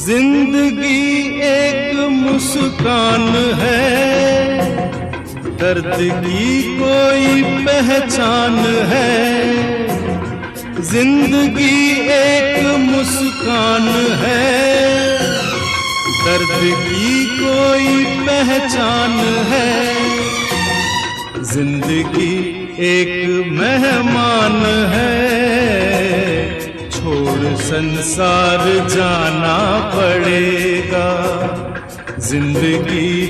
जिंदगी एक मुस्कान है, दर्द की कोई पहचान है। जिंदगी एक मुस्कान है, दर्द की कोई पहचान है। जिंदगी एक मेहमान है, छोड़ संसार जाना पड़ेगा। जिंदगी